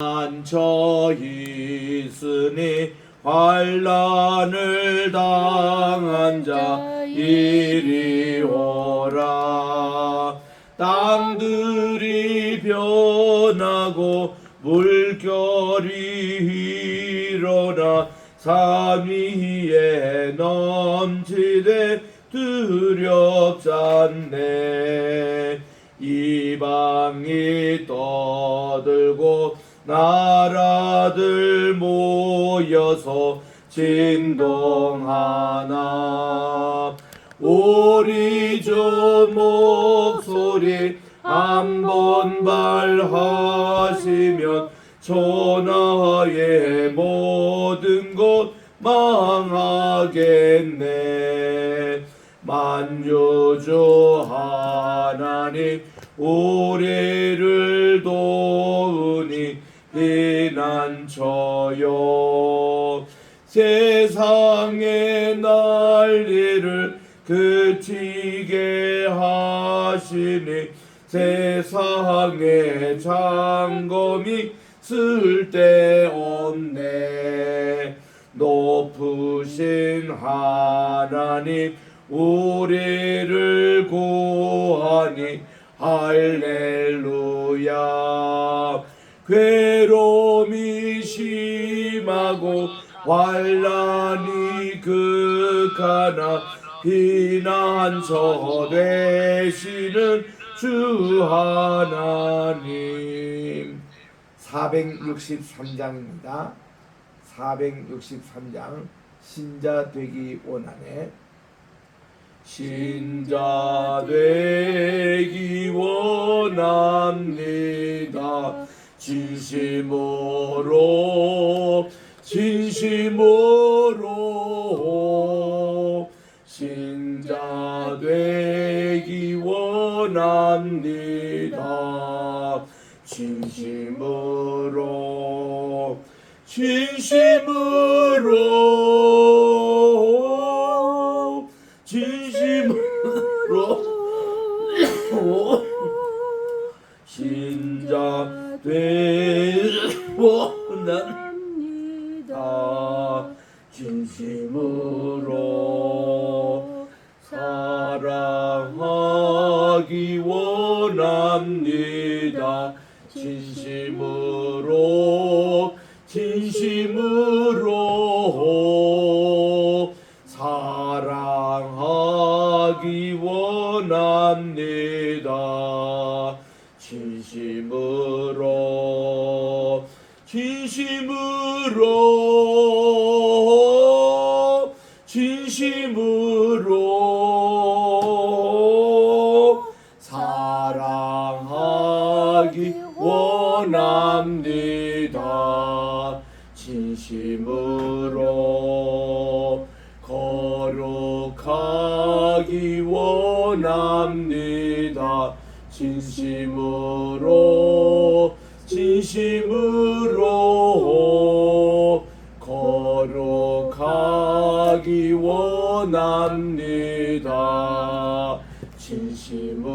앉혀 있으니 환난을 당한 자 이리 오라. 땅들이 변하고 물결이 일어나 산 위에 넘치되 두렵잖네. 이방이 떠들고 나라들 모여서 진동하나. 우리 주 목소리 한번 발하시면 천하의 모든 것 망하겠네. 만유주 하나님 우리를 도우니 피난처요. 세상의 난리를 그치게 하시니 세상의 장검이 쓸데없네. 높으신 하나님 우리를 구하니 할렐루야. 괴로움이 심하고 환난이 극하나 피난처 되시는 주 하나님. 463장입니다. 463장 신자 되기 원하네. 신자 되기 원합니다. 진심으로 신자 되기 원합니다. 진심으로 신자 되기 원합니다. 진심으로 사랑하기 원합니다. 진심으로 사랑하기 원합니다. 진심으로 사랑하기 원합니다. 진심으로 거룩하기 원합니다. 진심으로 거룩하기 원합니다. 진심으로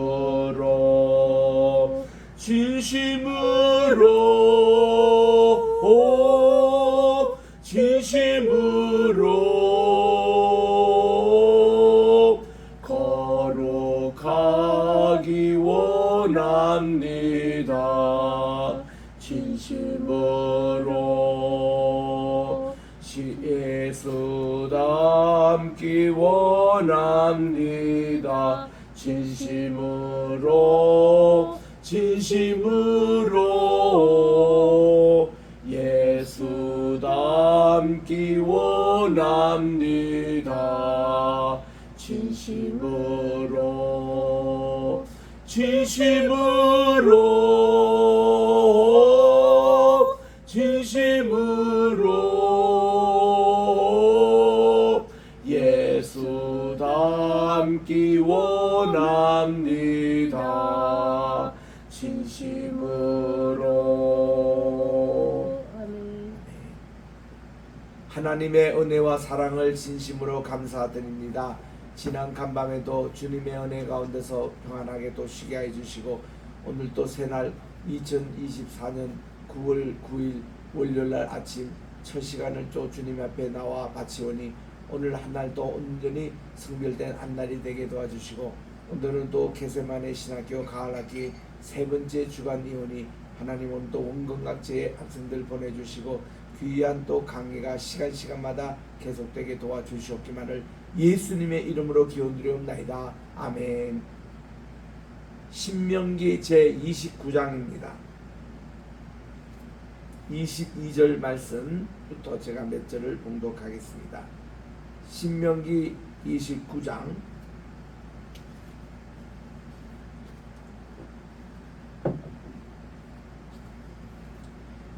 거룩하기 원합니다. 진심으로 예수 닮기 원합니다. 진심으로 예수 닮기 원합니다. 진심으로 예수 닮기 원합니다. 진심으로. 하나님의 은혜와 사랑을 진심으로 감사드립니다. 지난 간밤에도 주님의 은혜 가운데서 평안하게 또 쉬게 해주시고 오늘 또 새날 2024년 9월 9일 월요일날 아침 첫 시간을 또 주님 앞에 나와 바치오니 오늘 한 날도 온전히 성별된 한 날이 되게 도와주시고, 오늘은 또 게세마네 신학교 가을학기 세 번째 주간이오니 하나님 오늘 또 원건각제의 학생들 보내주시고 귀한 또 강의가 시간마다 계속되게 도와주시옵기만을 예수님의 이름으로 기원드리옵나이다. 아멘. 신명기 제29장입니다. 22절 말씀부터 제가 몇 절을 봉독하겠습니다. 신명기 29장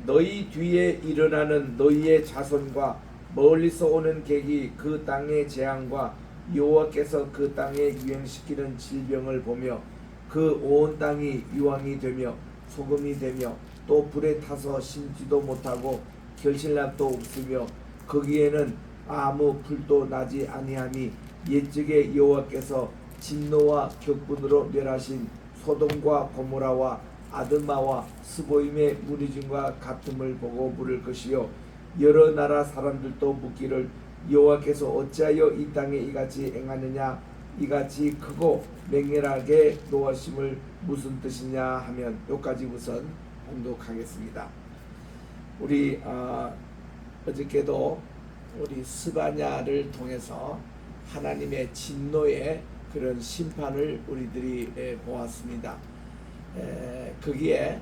너희 뒤에 일어나는 너희의 자손과 멀리서 오는 객이 그 땅의 재앙과 여호와께서 그 땅에 유행시키는 질병을 보며 그 온 땅이 유황이 되며 소금이 되며 또 불에 타서 심지도 못하고 결실납도 없으며 거기에는 아무 풀도 나지 아니하니 옛적에 여호와께서 진노와 격분으로 멸하신 소돔과 고모라와 아드마와 스보임의 무리짐과 같음을 보고 물을 것이요 여러 나라 사람들도 묻기를 여호와께서 어찌하여 이 땅에 이같이 행하느냐, 이같이 크고 맹렬하게 노하심을 무슨 뜻이냐 하면 여기까지 우선 공독하겠습니다. 우리 어저께도 우리 스바냐를 통해서 하나님의 진노의 그런 심판을 우리들이 보았습니다. 거기에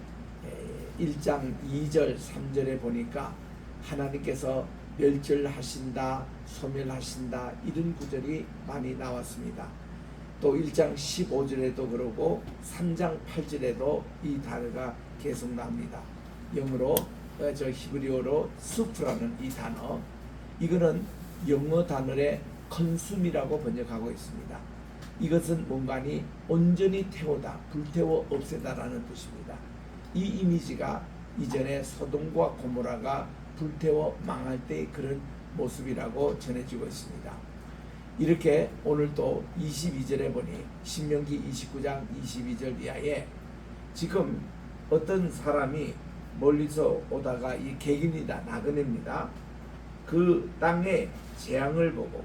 1장 2절 3절에 보니까 하나님께서 멸절하신다, 소멸하신다 이런 구절이 많이 나왔습니다. 또 1장 15절에도 그러고 3장 8절에도 이 단어가 계속 나옵니다. 영어로 저 히브리어로 수프라는 이 단어, 이거는 영어 단어의 컨숨이라고 번역하고 있습니다. 이것은 뭔가니 온전히 태우다, 불태워 없애다라는 뜻입니다. 이 이미지가 이전에 소돔과 고모라가 불태워 망할 때의 그런 모습이라고 전해지고 있습니다. 이렇게 오늘 또 22절에 보니 신명기 29장 22절 이하에 지금 어떤 사람이 멀리서 오다가 이 객입니다. 나그네입니다. 그 땅의 재앙을 보고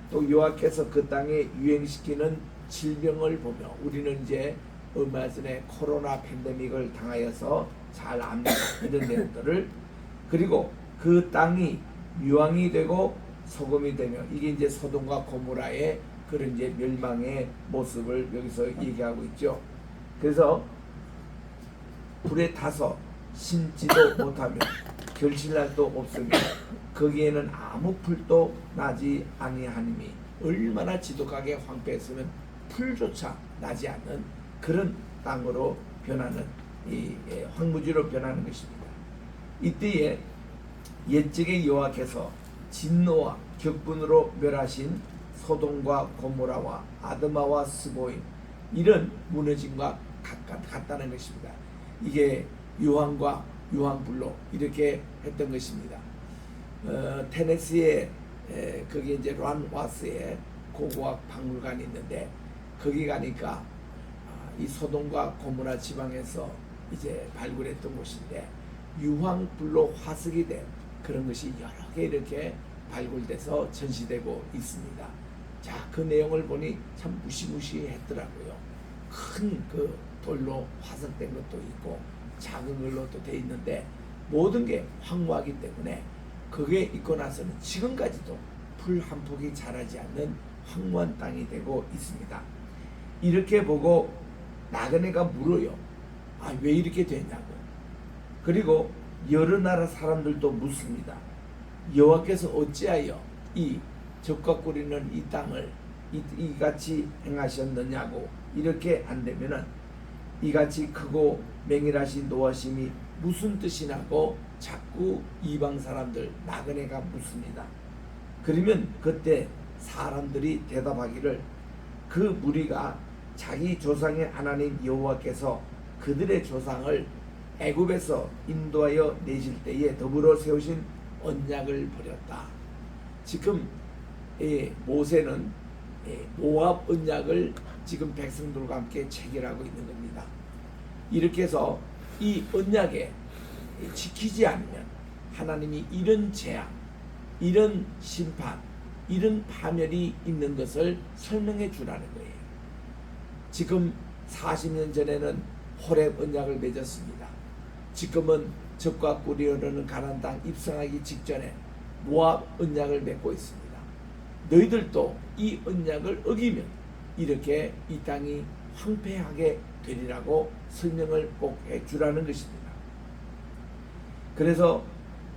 또 여호와께서 그 땅에 유행시키는 질병을 보며, 우리는 이제 얼마 전에 코로나 팬데믹을 당하여서 잘 압니다. 이런 내용들을, 그리고 그 땅이 유황이 되고 소금이 되며, 이게 이제 소돔과 고모라의 그런 이제 멸망의 모습을 여기서 얘기하고 있죠. 그래서 불에 타서 심지도 못하며 결실날도 없으며 거기에는 아무 풀도 나지 아니하니미, 얼마나 지독하게 황폐했으면 풀조차 나지 않는 그런 땅으로 변하는 이 황무지로 변하는 것입니다. 이때에 옛적의 여호와께서 진노와 격분으로 멸하신 소돔과 고모라와 아드마와 스보임 이런 무너짐과 같다는 것입니다. 이게 유황과 유황불로 이렇게 했던 것입니다. 테네시에 거기 이제 란와스에 고고학 박물관이 있는데 거기 가니까 이 소돔과 고모라 지방에서 이제 발굴했던 곳인데 유황불로 화석이 된 그런 것이 여러 개 이렇게 발굴돼서 전시되고 있습니다. 자, 그 내용을 보니 참 무시무시했더라고요. 큰 그 돌로 화석된 것도 있고 작은 걸로도 돼 있는데 모든 게 황무하기 때문에 그게 있고 나서는 지금까지도 풀 한 폭이 자라지 않는 황무한 땅이 되고 있습니다. 이렇게 보고 나그네가 물어요. 왜 이렇게 됐냐고. 그리고 여러 나라 사람들도 묻습니다. 여호와께서 어찌하여 이 적과 꾸리는 이 땅을 이같이 행하셨느냐고. 이렇게 안 되면은 이같이 크고 맹렬하신 노하심이 무슨 뜻이냐고 자꾸 이방 사람들 나그네가 묻습니다. 그러면 그때 사람들이 대답하기를 그 무리가 자기 조상의 하나님 여호와께서 그들의 조상을 애굽에서 인도하여 내실 때에 더불어 세우신 언약을 버렸다. 지금 모세는 모압 언약을 지금 백성들과 함께 체결하고 있는 겁니다. 이렇게 해서 이 언약에 지키지 않으면 하나님이 이런 재앙, 이런 심판, 이런 파멸이 있는 것을 설명해 주라는 거예요. 지금 40년 전에는 호렙 언약을 맺었습니다. 지금은 적과 꿀이 흐르는 가나안 땅 입성하기 직전에 모압 언약을 맺고 있습니다. 너희들도 이 언약을 어기면 이렇게 이 땅이 황폐하게 되리라고 설명을 꼭 해주라는 것입니다. 그래서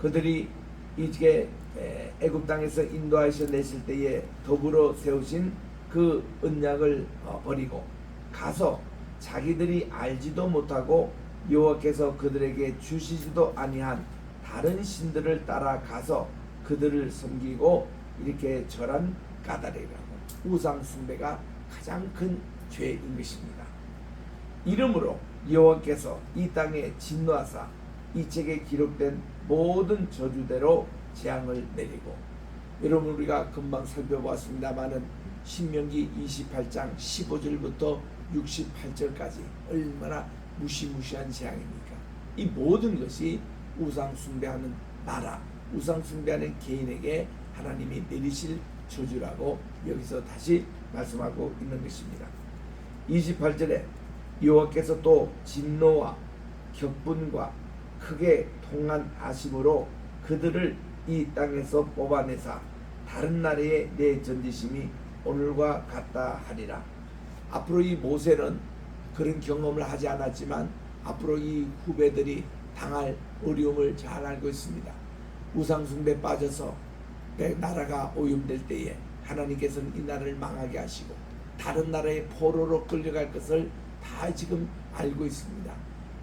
그들이 이제 애굽 땅에서 인도하셔 내실 때에 더불어 세우신 그 언약을 버리고 가서 자기들이 알지도 못하고 여호와께서 그들에게 주시지도 아니한 다른 신들을 따라가서 그들을 섬기고 이렇게 절한 까닭이라고 우상 숭배가 가장 큰 죄인 것입니다. 이러므로 여호와께서 이 땅에 진노하사 이 책에 기록된 모든 저주대로 재앙을 내리고, 여러분 우리가 금방 살펴보았습니다마는 신명기 28장 15절부터 68절까지 얼마나 무시무시한 재앙입니까? 이 모든 것이 우상 숭배하는 나라, 우상 숭배하는 개인에게 하나님이 내리실 저주라고 여기서 다시 말씀하고 있는 것입니다. 28절에 여호와께서 또 진노와 격분과 크게 통한하심으로 그들을 이 땅에서 뽑아내사 다른 나라에 내던지심이 오늘과 같다 하리라. 앞으로 이 모세는 그런 경험을 하지 않았지만 앞으로 이 후배들이 당할 어려움을 잘 알고 있습니다. 우상숭배 빠져서 나라가 오염될 때에 하나님께서는 이 나라를 망하게 하시고 다른 나라의 포로로 끌려갈 것을 다 지금 알고 있습니다.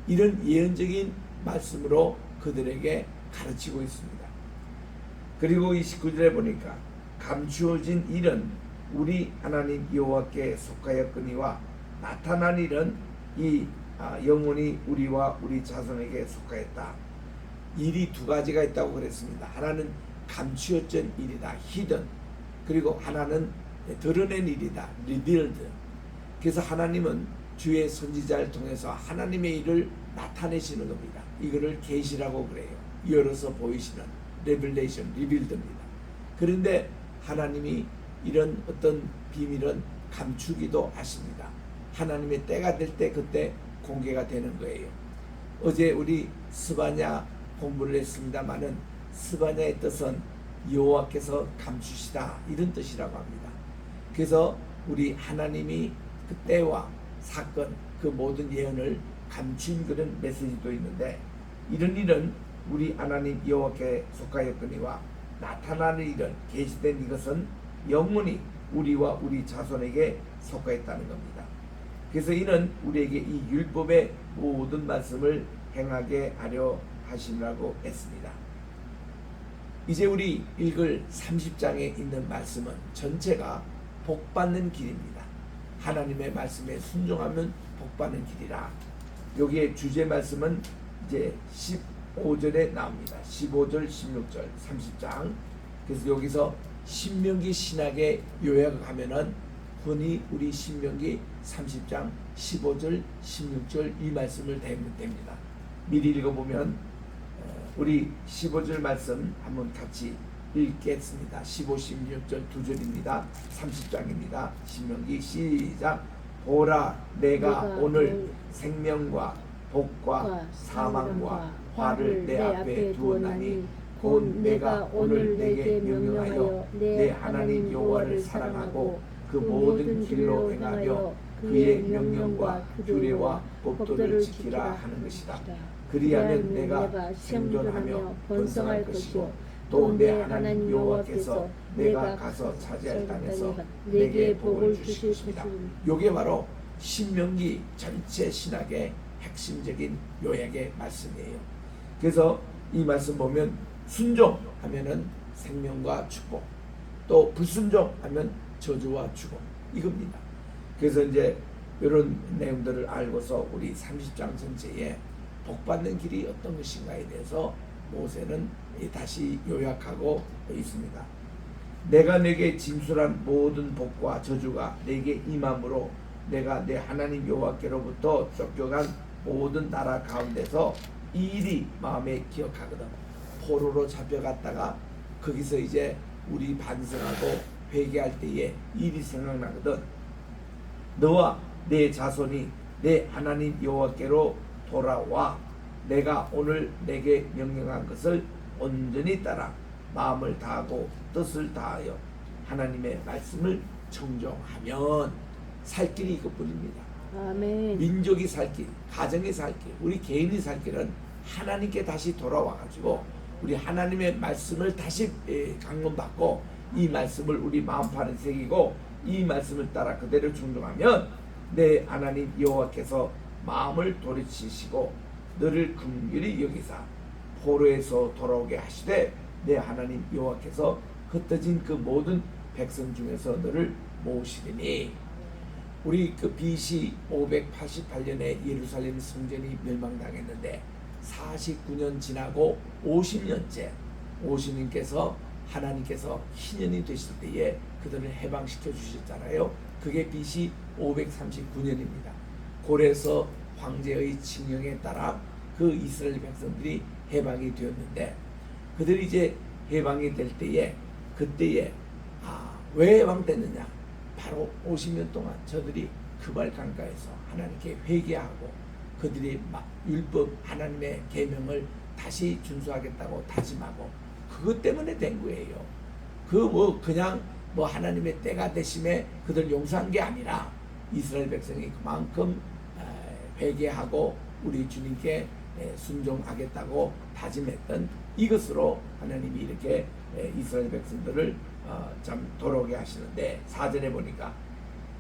이런 예언적인 말씀으로 그들에게 가르치고 있습니다. 그리고 29절에 보니까 감추어진 일은 우리 하나님 여호와께 속하였거니와 나타난 일은 이 영원히 우리와 우리 자손에게 속하였다. 일이 두 가지가 있다고 그랬습니다. 하나는 감추어진 일이다, hidden. 그리고 하나는 드러낸 일이다, revealed. 그래서 하나님은 주의 선지자를 통해서 하나님의 일을 나타내시는 겁니다. 이거를 계시라고 그래요. 열어서 보이시는 revelation, revealed입니다. 그런데 하나님이 이런 어떤 비밀은 감추기도 하십니다. 하나님의 때가 될 때 그때 공개가 되는 거예요. 어제 우리 스바냐 공부를 했습니다마는 스바냐의 뜻은 여호와께서 감추시다 이런 뜻이라고 합니다. 그래서 우리 하나님이 그 때와 사건 그 모든 예언을 감춘 그런 메시지도 있는데, 이런 일은 우리 하나님 여호와께 속하였거니와 나타나는 일은 계시된 이것은 영원히 우리와 우리 자손에게 속하였다는 겁니다. 그래서 이는 우리에게 이 율법의 모든 말씀을 행하게 하려 하시라고 했습니다. 이제 우리 읽을 30장에 있는 말씀은 전체가 복받는 길입니다. 하나님의 말씀에 순종하면 복받는 길이라. 여기에 주제 말씀은 이제 15절에 나옵니다. 15절, 16절, 30장. 그래서 여기서 신명기 신학의 요약을 하면은 흔히 우리 신명기 30장 15절, 16절 이 말씀을 대면 됩니다. 미리 읽어보면 우리 15절 말씀 한번 같이 읽겠습니다. 15, 16절 두 절입니다. 30장입니다. 신명기 시작. 보라, 내가 오늘 생명과 복과 사망과 화를 내 앞에 두었나니 곧 내가 오늘 내게 명령하여 내 하나님 여호와를 사랑하고 그 모든 길로 행하여 그의 명령과 규례와 법도를 지키라 하는 것이다. 그리하면 내가 생존하며 번성할 것이고 또 내 하나님 여호와께서 내가 가서 차지할 땅에서 내게 복을 주실 것이다. 이게 바로 신명기 전체 신학의 핵심적인 요약의 말씀이에요. 그래서 이 말씀 보면 순종하면은 생명과 축복, 또 불순종하면 저주와 죽음, 이겁니다. 그래서 이제 이런 내용들을 알고서 우리 30장 전체에 복받는 길이 어떤 것인가에 대해서 모세는 다시 요약하고 있습니다. 내가 내게 진술한 모든 복과 저주가 내게 임함으로 내가 내 하나님 여호와께로부터 쫓겨간 모든 나라 가운데서 이 일이 마음에 기억하거든. 포로로 잡혀갔다가 거기서 이제 우리 반성하고 회개할 때에 일이 생각나거든. 너와 내 자손이 내 하나님 여호와께로 돌아와 내가 오늘 내게 명령한 것을 온전히 따라 마음을 다하고 뜻을 다하여 하나님의 말씀을 청종하면 살 길이 이것뿐입니다. 아멘. 민족이 살 길, 가정이 살 길, 우리 개인이 살 길은 하나님께 다시 돌아와가지고 우리 하나님의 말씀을 다시 강론받고 이 말씀을 우리 마음판에 새기고 이 말씀을 따라 그대로 충동하면 내 하나님 여호와께서 마음을 돌이키시고 너를 긍휼히 여기사 포로에서 돌아오게 하시되 내 하나님 여호와께서 흩어진 그 모든 백성 중에서 너를 모으시리니. 우리 그 BC 588년에 예루살렘 성전이 멸망당했는데 49년 지나고 50년째 오시님께서 하나님께서 희년이 되실 때에 그들을 해방시켜 주셨잖아요. 그게 BC 539년입니다. 고레서 황제의 칙령에 따라 그 이스라엘 백성들이 해방이 되었는데 그들이 이제 해방이 될 때에 그때에 왜 해방됐느냐? 바로 50년 동안 저들이 그발 강가에서 하나님께 회개하고 그들이 율법 하나님의 계명을 다시 준수하겠다고 다짐하고 그것 때문에 된 거예요. 그냥 하나님의 때가 되심에 그들 용서한 게 아니라 이스라엘 백성이 그만큼 회개하고 우리 주님께 순종하겠다고 다짐했던 이것으로 하나님이 이렇게 이스라엘 백성들을 참 돌아오게 하시는데 4절에 보니까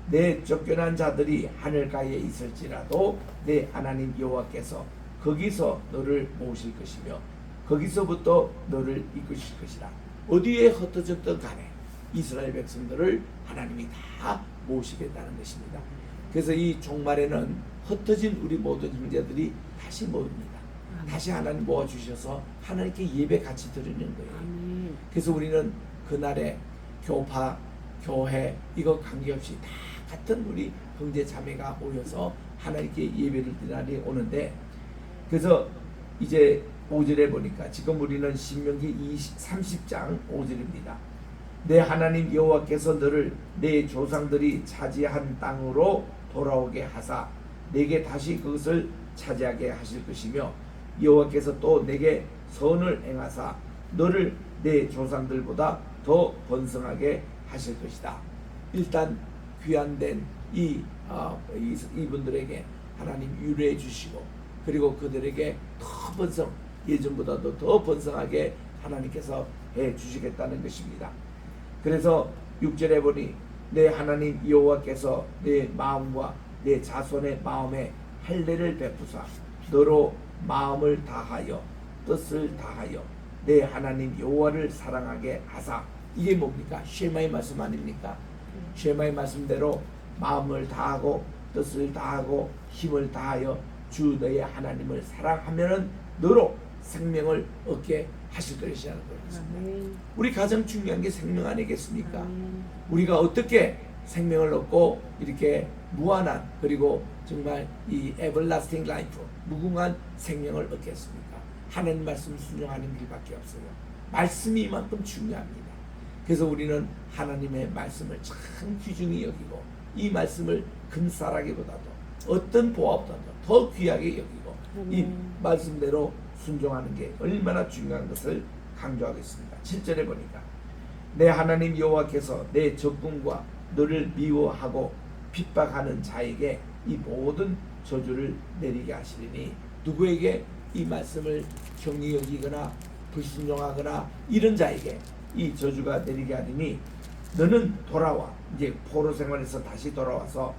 내 쫓겨난 자들이 하늘가에 있을지라도 내 하나님 여호와께서 거기서 너를 모으실 것이며 거기서부터 너를 이끄실 것이라. 어디에 흩어졌던 간에 이스라엘 백성들을 하나님이 다 모으시겠다는 것입니다. 그래서 이 종말에는 흩어진 우리 모든 형제들이 다시 모입니다. 다시 하나님 모아주셔서 하나님께 예배 같이 드리는 거예요. 그래서 우리는 그날에 교파, 교회 이거 관계없이 다 같은 우리 형제 자매가 모여서 하나님께 예배를 드리는 날이 오는데 그래서 이제 5절에 보니까 지금 우리는 신명기 30장 5절입니다. 내 하나님 여호와께서 너를 내 조상들이 차지한 땅으로 돌아오게 하사 내게 다시 그것을 차지하게 하실 것이며 여호와께서 또 내게 선을 행하사 너를 내 조상들보다 더 번성하게 하실 것이다. 일단 귀한된 이분들에게 하나님 유래해 주시고 그리고 그들에게 더 번성 예전보다도 더 번성하게 하나님께서 해 주시겠다는 것입니다. 그래서 6절에 보니 내 하나님 여호와께서 내 마음과 내 자손의 마음에 할례를 베푸사 너로 마음을 다하여 뜻을 다하여 내 하나님 여호와를 사랑하게 하사. 이게 뭡니까? 쉐마의 말씀 아닙니까? 쉐마의 말씀대로 마음을 다하고 뜻을 다하고 힘을 다하여 주 너의 하나님을 사랑하면은 너로 생명을 얻게 하실 것이라는 것입니다. 우리 가장 중요한 게 생명 아니겠습니까? 우리가 어떻게 생명을 얻고 이렇게 무한한 그리고 정말 이 everlasting life 무궁한 생명을 얻겠습니까? 하나님 말씀을 순종하는 길밖에 없어요. 말씀이 이만큼 중요합니다. 그래서 우리는 하나님의 말씀을 참 귀중히 여기고 이 말씀을 금싸라기보다도 어떤 보화보다도 더 귀하게 여기고 이 말씀대로 순종하는 게 얼마나 중요한 것을 강조하겠습니다. 7절에 보니까 내 하나님 여호와께서 내 적군과 너를 미워하고 핍박하는 자에게 이 모든 저주를 내리게 하시리니. 누구에게 이 말씀을 경히 여기거나 불순종하거나 이런 자에게 이 저주가 내리게 하리니 너는 돌아와 이제 포로 생활에서 다시 돌아와서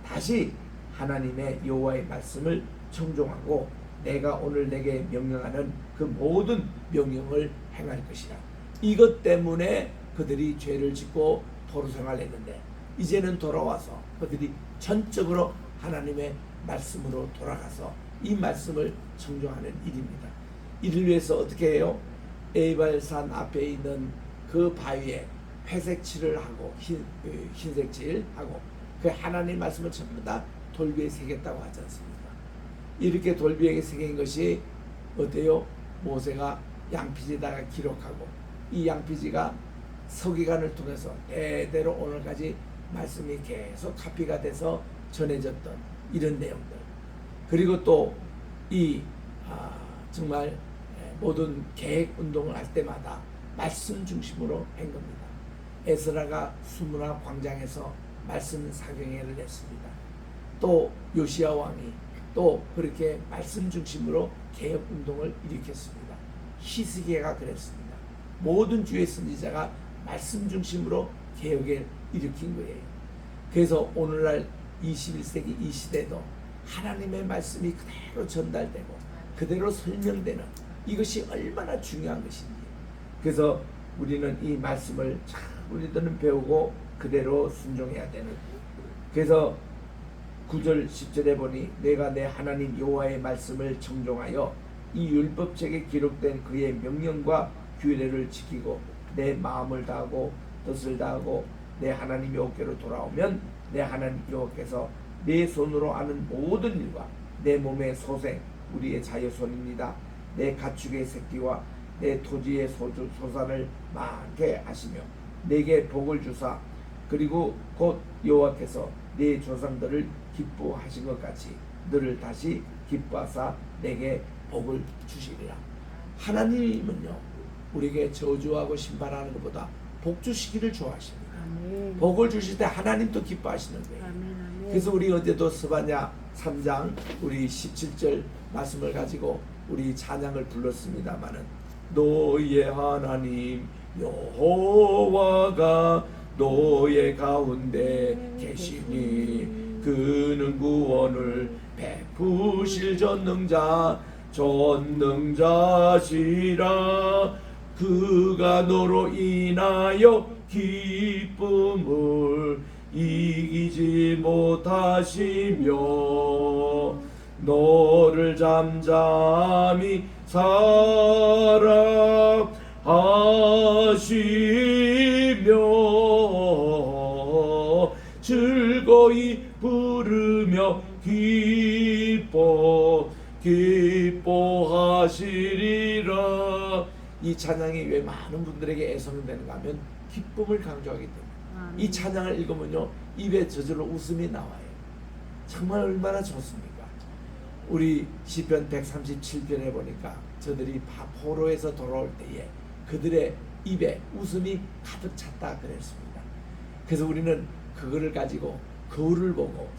다시 하나님의 여호와의 말씀을 청종하고 내가 오늘 내게 명령하는 그 모든 명령을 행할 것이라. 이것 때문에 그들이 죄를 짓고 포로 생활했는데 이제는 돌아와서 그들이 전적으로 하나님의 말씀으로 돌아가서 이 말씀을 청종하는 일입니다. 이를 위해서 어떻게 해요? 에발산 앞에 있는 그 바위에 회색칠을 하고 흰색칠하고 그 하나님 말씀을 전부 다 돌 위에 새겼다고 하지 않습니까? 이렇게 돌 위에 새긴 것이 어때요? 모세가 양피지에다가 기록하고 이 양피지가 서기관을 통해서 대대로 오늘까지 말씀이 계속 카피가 돼서 전해졌던 이런 내용들. 그리고 또 이 정말 모든 계획 운동을 할 때마다 말씀 중심으로 한 겁니다. 에스라가 수문화 광장에서 말씀 사경회를 했습니다. 또 요시야 왕이 또 그렇게 말씀 중심으로 개혁 운동을 일으켰습니다. 히스기야가 그랬습니다. 모든 주의 선지자가 말씀 중심으로 개혁을 일으킨 거예요. 그래서 오늘날 21세기 이 시대도 하나님의 말씀이 그대로 전달되고 그대로 설명되는 이것이 얼마나 중요한 것인지. 그래서 우리는 이 말씀을 참 우리들은 배우고 그대로 순종해야 되는. 그래서 9절 10절에 보니 내가 내 하나님 여호와의 말씀을 청종하여 이 율법책에 기록된 그의 명령과 규례를 지키고 내 마음을 다하고 뜻을 다하고 내 하나님 여호와께로 돌아오면 내 하나님 여호와께서 내 손으로 하는 모든 일과 내 몸의 소생 우리의 자유손입니다. 내 가축의 새끼와 내 토지의 소산을 많게 하시며 내게 복을 주사 그리고 곧 여호와께서 내 조상들을 기뻐하신 것 같이 너를 다시 기뻐하사 내게 복을 주시리라. 하나님은요 우리에게 저주하고 심판하는 것보다 복 주시기를 좋아하십니다. 아멘. 복을 주실 때 하나님도 기뻐하시는 거예요. 아멘, 아멘. 그래서 우리 어제도 스바냐 3장 우리 17절 말씀을 가지고 우리 찬양을 불렀습니다마는 너의 하나님 여호와가 너의 가운데 계시니 그는 구원을 베푸실 전능자시라. 그가 너로 인하여 기쁨을 이기지 못하시며 너를 잠잠히 사랑하시며 즐거이 부르며 기뻐하시리라. 이 찬양이 왜 많은 분들에게 애송되는가 하면 기쁨을 강조하기 때문에. 이 찬양을 읽으면요 입에 저절로 웃음이 나와요. 정말 얼마나 좋습니까? 우리 시편 137편에 보니까 저들이 포로에서 돌아올 때에 그들의 입에 웃음이 가득 찼다 그랬습니다. 그래서 우리는 그거를 가지고 거울을 보고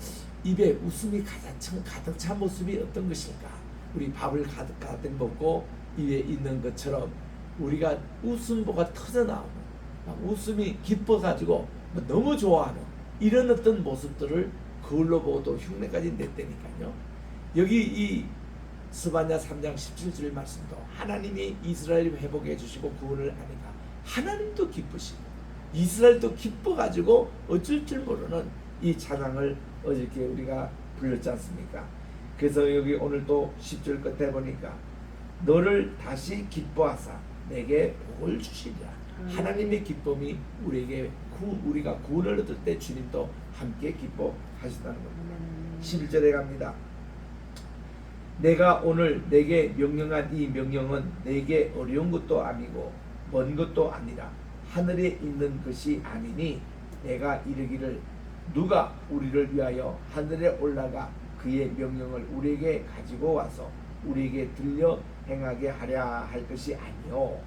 입에 웃음이 가득 찬 모습이 어떤 것일까? 우리 밥을 가득 먹고 입에 있는 것처럼 우리가 웃음보가 터져나오는 웃음이 기뻐가지고 너무 좋아하는 이런 어떤 모습들을 거울로 보고 또 흉내까지 냈다니까요. 여기 이 스바냐 3장 17절 말씀도 하나님이 이스라엘을 회복해 주시고 구원을 하니까 하나님도 기쁘시고 이스라엘도 기뻐가지고 어쩔 줄 모르는 이 찬양을 어저께 우리가 불렀지 않습니까? 그래서 여기 오늘 또 10절 끝에 보니까 너를 다시 기뻐하사 내게 복을 주시리라. 하나님의 기쁨이 우리에게 우리가 구원을 얻을 때 주님도 함께 기뻐하신다는 겁니다. 11절에 갑니다. 내가 오늘 내게 명령한 이 명령은 내게 어려운 것도 아니고 먼 것도 아니라 하늘에 있는 것이 아니니 내가 이르기를 누가 우리를 위하여 하늘에 올라가 그의 명령을 우리에게 가지고 와서 우리에게 들려 행하게 하랴 할 것이 아니요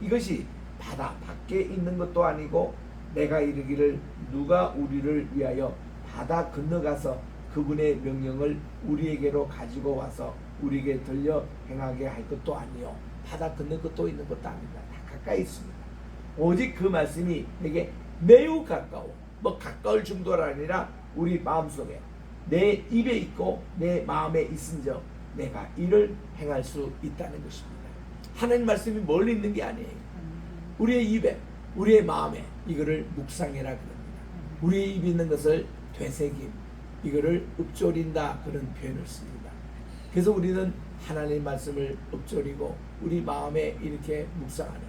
이것이 바다 밖에 있는 것도 아니고 내가 이르기를 누가 우리를 위하여 바다 건너가서 그분의 명령을 우리에게로 가지고 와서 우리에게 들려 행하게 할 것도 아니요 바다 건너 것도 있는 것도 아닙니다. 다 가까이 있습니다. 오직 그 말씀이 내게 매우 가까워 뭐 가까울 정도가 아니라 우리 마음속에 내 입에 있고 내 마음에 있은즉 내가 이를 행할 수 있다는 것입니다. 하나님 말씀이 멀리 있는 게 아니에요. 우리의 입에 우리의 마음에 이거를 묵상해라 그럽니다. 우리의 입에 있는 것을 되새김 이거를 읊조린다 그런 표현을 씁니다. 그래서 우리는 하나님 말씀을 읊조리고 우리 마음에 이렇게 묵상하는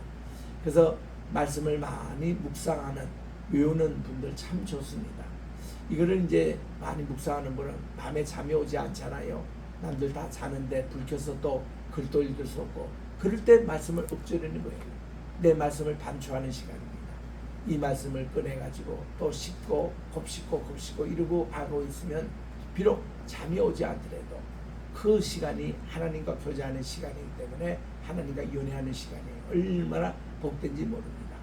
그래서 말씀을 많이 묵상하는 외우는 분들 참 좋습니다. 이거를 이제 많이 묵상하는 분은 밤에 잠이 오지 않잖아요. 남들 다 자는데 불 켜서 또 글도 읽을 수 없고 그럴 때 말씀을 읊조리는 거예요. 내 말씀을 반추하는 시간입니다. 이 말씀을 꺼내가지고 또 씹고 곱씹고 이러고 하고 있으면 비록 잠이 오지 않더라도 그 시간이 하나님과 교제하는 시간이기 때문에 하나님과 연애하는 시간이 얼마나 복된지 모릅니다.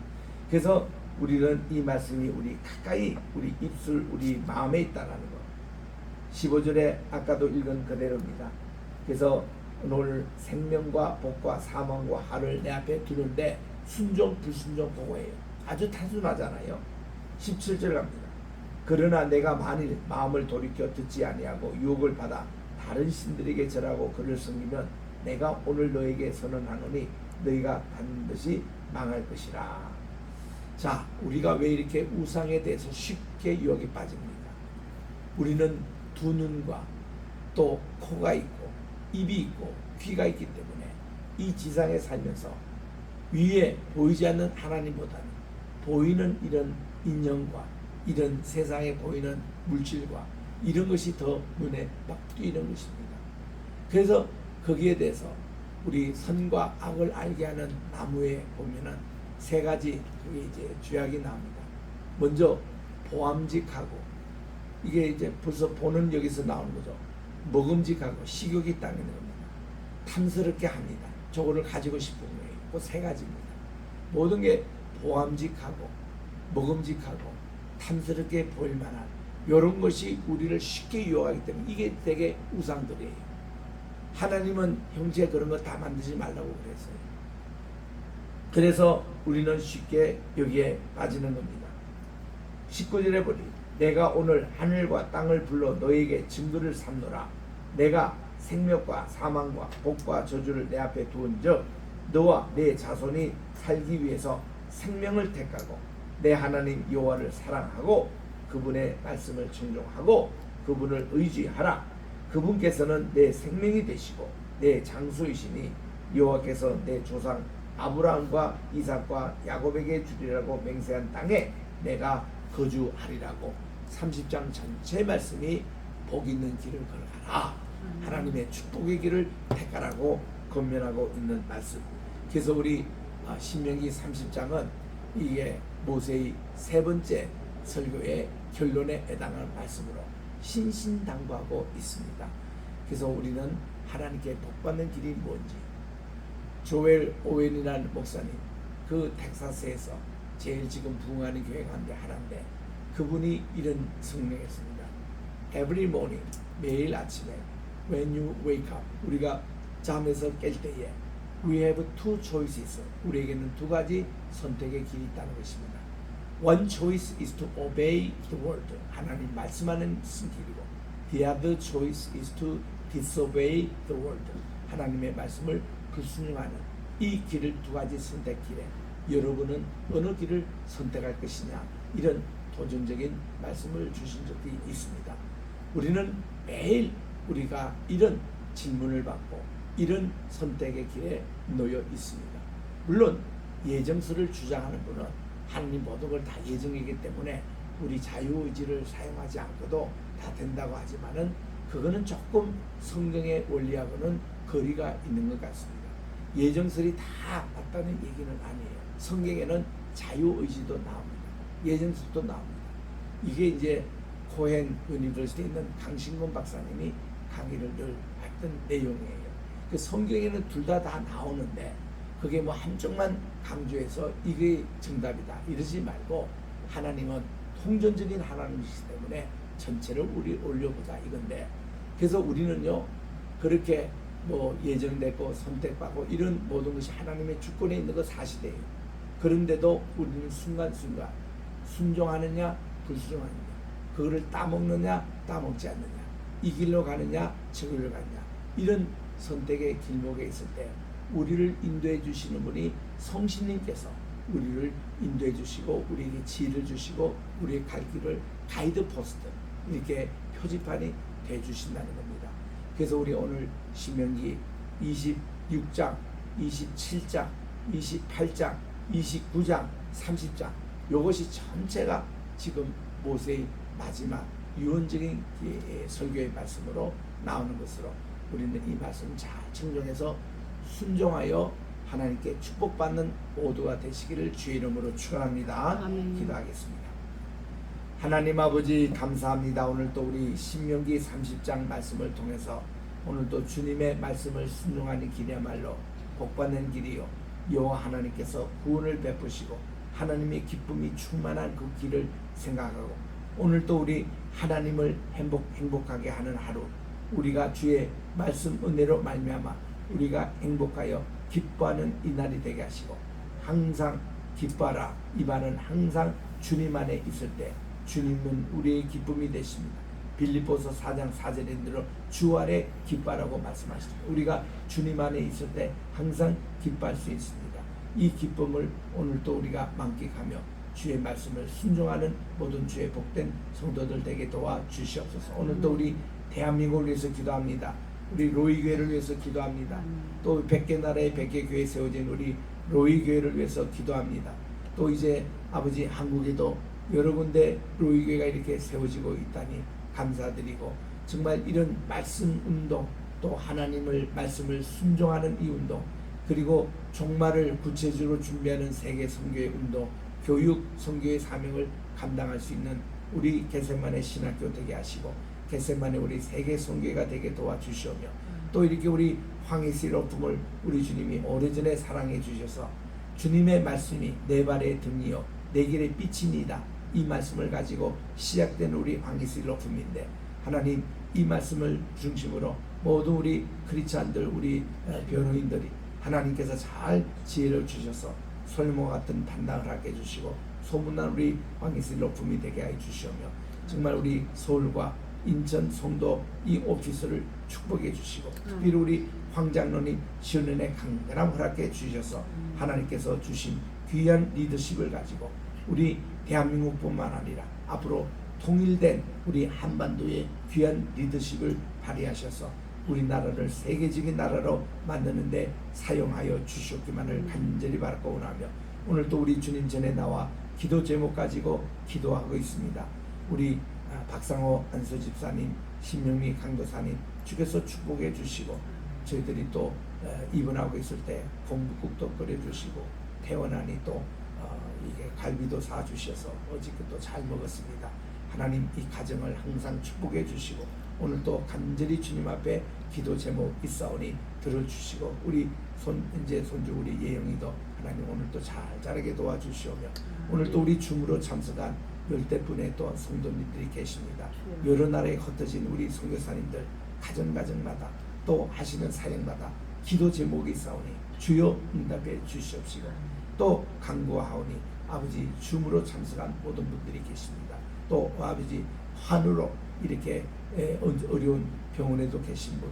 그래서 우리는 이 말씀이 우리 가까이 우리 입술 우리 마음에 있다는 거. 15절에 아까도 읽은 그대로입니다. 그래서 오늘 생명과 복과 사망과 화를 내 앞에 두는데 순종 불순종 그거예요. 아주 단순하잖아요. 17절 갑니다. 그러나 내가 만일 마음을 돌이켜 듣지 아니하고 유혹을 받아 다른 신들에게 절하고 그를 섬기면 내가 오늘 너에게 선언하노니 너희가 반드시 망할 것이라. 자, 우리가 왜 이렇게 우상에 대해서 쉽게 유혹에 빠집니까? 우리는 두 눈과 또 코가 있고 입이 있고 귀가 있기 때문에 이 지상에 살면서 위에 보이지 않는 하나님보다는 보이는 이런 인형과 이런 세상에 보이는 물질과 이런 것이 더 눈에 막 띄는 것입니다. 그래서 거기에 대해서 우리 선과 악을 알게 하는 나무에 보면은 세 가지 그게 이제 주약이 나옵니다. 먼저 보암직하고 이게 이제 벌써 보는 여기서 나오는 거죠. 먹음직하고 식욕이 따르는 겁니다. 탐스럽게 합니다. 저거를 가지고 싶은 거예요. 그 세 가지입니다. 모든 게 보암직하고 먹음직하고 탐스럽게 보일 만한 이런 것이 우리를 쉽게 유혹하기 때문에 이게 되게 우상들이에요. 하나님은 형제 그런 거 다 만들지 말라고 그랬어요. 그래서 우리는 쉽게 여기에 빠지는 겁니다. 19절에 보니 내가 오늘 하늘과 땅을 불러 너에게 증거를 삼노라. 내가 생명과 사망과 복과 저주를 내 앞에 두은즉 너와 내 자손이 살기 위해서 생명을 택하고 내 하나님 여호와를 사랑하고 그분의 말씀을 청종하고 그분을 의지하라. 그분께서는 내 생명이 되시고 내 장수이시니 여호와께서 내 조상 아브라함과 이삭과 야곱에게 주리라고 맹세한 땅에 내가 거주하리라고 30장 전체 말씀이 복 있는 길을 걸어가라. 하나님의 축복의 길을 택하라고 권면하고 있는 말씀. 그래서 우리 신명기 30장은 이게 모세의 세 번째 설교의 결론에 해당하는 말씀으로 신신당부하고 있습니다. 그래서 우리는 하나님께 복받는 길이 뭔지 조엘 오웬이라는 목사님 그 텍사스에서 제일 지금 부흥하는 교회가 한데 하나인데 그분이 이런 성명했습니다. Every morning 매일 아침에 when you wake up 우리가 잠에서 깰 때에 we have two choices 우리에게는 두 가지 선택의 길이 있다는 것입니다. One choice is to obey the word 하나님 말씀하는 길이고 the other choice is to disobey the word 하나님의 말씀을 불순종하는 이 길을 두 가지 선택 길에 여러분은 어느 길을 선택할 것이냐 이런 도전적인 말씀을 주신 적이 있습니다. 우리는 매일 우리가 이런 질문을 받고 이런 선택의 길에 놓여 있습니다. 물론 예정서를 주장하는 분은 하나님 모든 걸 다 예정이기 때문에 우리 자유의지를 사용하지 않고도 다 된다고 하지만은 그거는 조금 성경의 원리하고는 거리가 있는 것 같습니다. 예정설이 다 맞다는 얘기는 아니에요. 성경에는 자유의지도 나옵니다. 예정설도 나옵니다. 이게 이제 코헨 유니버시티에 있는 강신곤 박사님이 강의를 늘 했던 내용이에요. 그 성경에는 둘 다 나오는데 그게 뭐 한쪽만 강조해서 이게 정답이다 이러지 말고 하나님은 통전적인 하나님이시기 때문에 전체를 우리 올려보자 이건데 그래서 우리는요 그렇게 뭐 예정되고 선택받고 이런 모든 것이 하나님의 주권에 있는 거 사실이에요. 그런데도 우리는 순간순간 순종하느냐 불순종하느냐 그거를 따먹느냐 따먹지 않느냐 이 길로 가느냐 저 길로 가느냐 이런 선택의 길목에 있을 때 우리를 인도해 주시는 분이 성신님께서 우리를 인도해 주시고 우리에게 지혜를 주시고 우리의 갈 길을 가이드 포스트 이렇게 표지판이 돼 주신다는 겁니다. 그래서 우리 오늘 신명기 26장, 27장, 28장, 29장, 30장 이것이 전체가 지금 모세의 마지막 유언적인 설교의 말씀으로 나오는 것으로 우리는 이 말씀을 잘 청정해서 순종하여 하나님께 축복받는 모두가 되시기를 주의 이름으로 축원합니다. 아멘. 기도하겠습니다. 하나님 아버지 감사합니다. 오늘 또 우리 신명기 30장 말씀을 통해서 오늘 또 주님의 말씀을 순종하는 길이야말로 복받는 길이요 여호와 하나님께서 구원을 베푸시고 하나님의 기쁨이 충만한 그 길을 생각하고 오늘 또 우리 하나님을 행복하게 하는 하루, 우리가 주의 말씀 은혜로 말미암아 우리가 행복하여 기뻐하는 이 날이 되게 하시고 항상 기뻐하라. 이 말은 항상 주님 안에 있을 때 주님은 우리의 기쁨이 되십니다. 빌립보서 4장 4절에 들어 주 아래 기뻐하라고 말씀하십니다. 우리가 주님 안에 있을 때 항상 기뻐할 수 있습니다. 이 기쁨을 오늘 또 우리가 만끽하며 주의 말씀을 순종하는 모든 주의 복된 성도들 되게 도와주시옵소서. 오늘 또 우리 대한민국을 위해서 기도합니다. 우리 로이 교회를 위해서 기도합니다. 또 100개 나라의 100개 교회 세워진 우리 로이 교회를 위해서 기도합니다. 또 이제 아버지 한국에도 여러 군데 로이 교회가 이렇게 세워지고 있다니 감사드리고 정말 이런 말씀 운동 또 하나님을 말씀을 순종하는 이 운동 그리고 종말을 구체적으로 준비하는 세계 선교의 운동 교육 선교의 사명을 감당할 수 있는 우리 겟세마네 신학교 되게 하시고 겟세마네 우리 세계 선교회가 되게 도와주시오며 또 이렇게 우리 황희스 로품을 우리 주님이 오래전에 사랑해 주셔서 주님의 말씀이 내 발의 등이요 내 길의 빛이니이다 이 말씀을 가지고 시작된 우리 황희스 로품인데 하나님 이 말씀을 중심으로 모두 우리 크리스찬들 우리 변호인들이 하나님께서 잘 지혜를 주셔서 솔로몬 같은 단당을 하게 해주시고 소문난 우리 황희스 로품이 되게 해 주시오며 정말 우리 서울과 인천 송도 이 오피스를 축복해 주시고 특별히 우리 황장로님 시온은혜 강건함 허락해 주셔서 하나님께서 주신 귀한 리더십을 가지고 우리 대한민국뿐만 아니라 앞으로 통일된 우리 한반도의 귀한 리더십을 발휘하셔서 우리나라를 세계적인 나라로 만드는데 사용하여 주시옵기만을 간절히 바라고 원하며 오늘 또 우리 주님 전에 나와 기도 제목 가지고 기도하고 있습니다. 우리 박상호 안수 집사님, 신명미 강도사님 주께서 축복해 주시고 저희들이 또 입원하고 있을 때 공부국도 끓여주시고 태어나니 또 이게 갈비도 사주셔서 어저께 또 잘 먹었습니다. 하나님 이 가정을 항상 축복해 주시고 오늘 또 간절히 주님 앞에 기도 제목 있사오니 들어주시고 우리 이제 손주 우리 예영이도 하나님 오늘 또 잘 자라게 도와주시오며 오늘 또 우리 줌으로 참석한 10대분의 또 성도님들이 계십니다. 여러 나라에 흩어진 우리 선교사님들 가정마다 또 하시는 사역마다 기도 제목이 있사오니 주여 응답해 주시옵시고 또 간구하오니 아버지 줌으로 참석한 모든 분들이 계십니다. 또 아버지 환우로 이렇게 어려운 병원에도 계신 분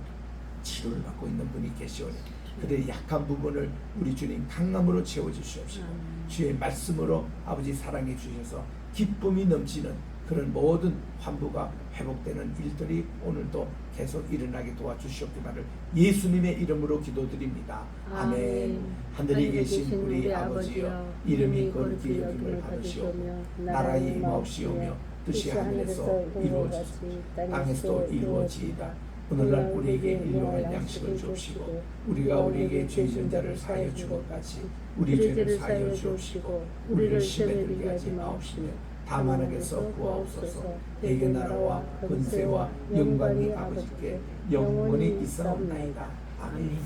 치료를 받고 있는 분이 계시오니 그들의 약한 부분을 우리 주님 강함으로 채워주시옵시고 주의 말씀으로 아버지 사랑해 주셔서 기쁨이 넘치는 그런 모든 환부가 회복되는 일들이 오늘도 계속 일어나게 도와주시옵기만을 예수님의 이름으로 기도드립니다. 아멘. 하늘에 계신 우리 아버지여 이름이 거룩히 여김을 받으시오며 나라의 임하옵시오며 뜻이 하늘에서 이루어지듯이 땅에서도 이루어지이다. 오늘날 우리에게 일용할 양식을 주옵시고 우리가 우리에게 죄진 자를 사하여 준 것 같이 우리 죄를 사하여 주옵시고 우리를 시험에 들게 하지 마옵시며 다만 악에서 구하옵소서. 대개 나라와 권세와 영광이 아버지께 영원히 있사옵나이다. 아멘.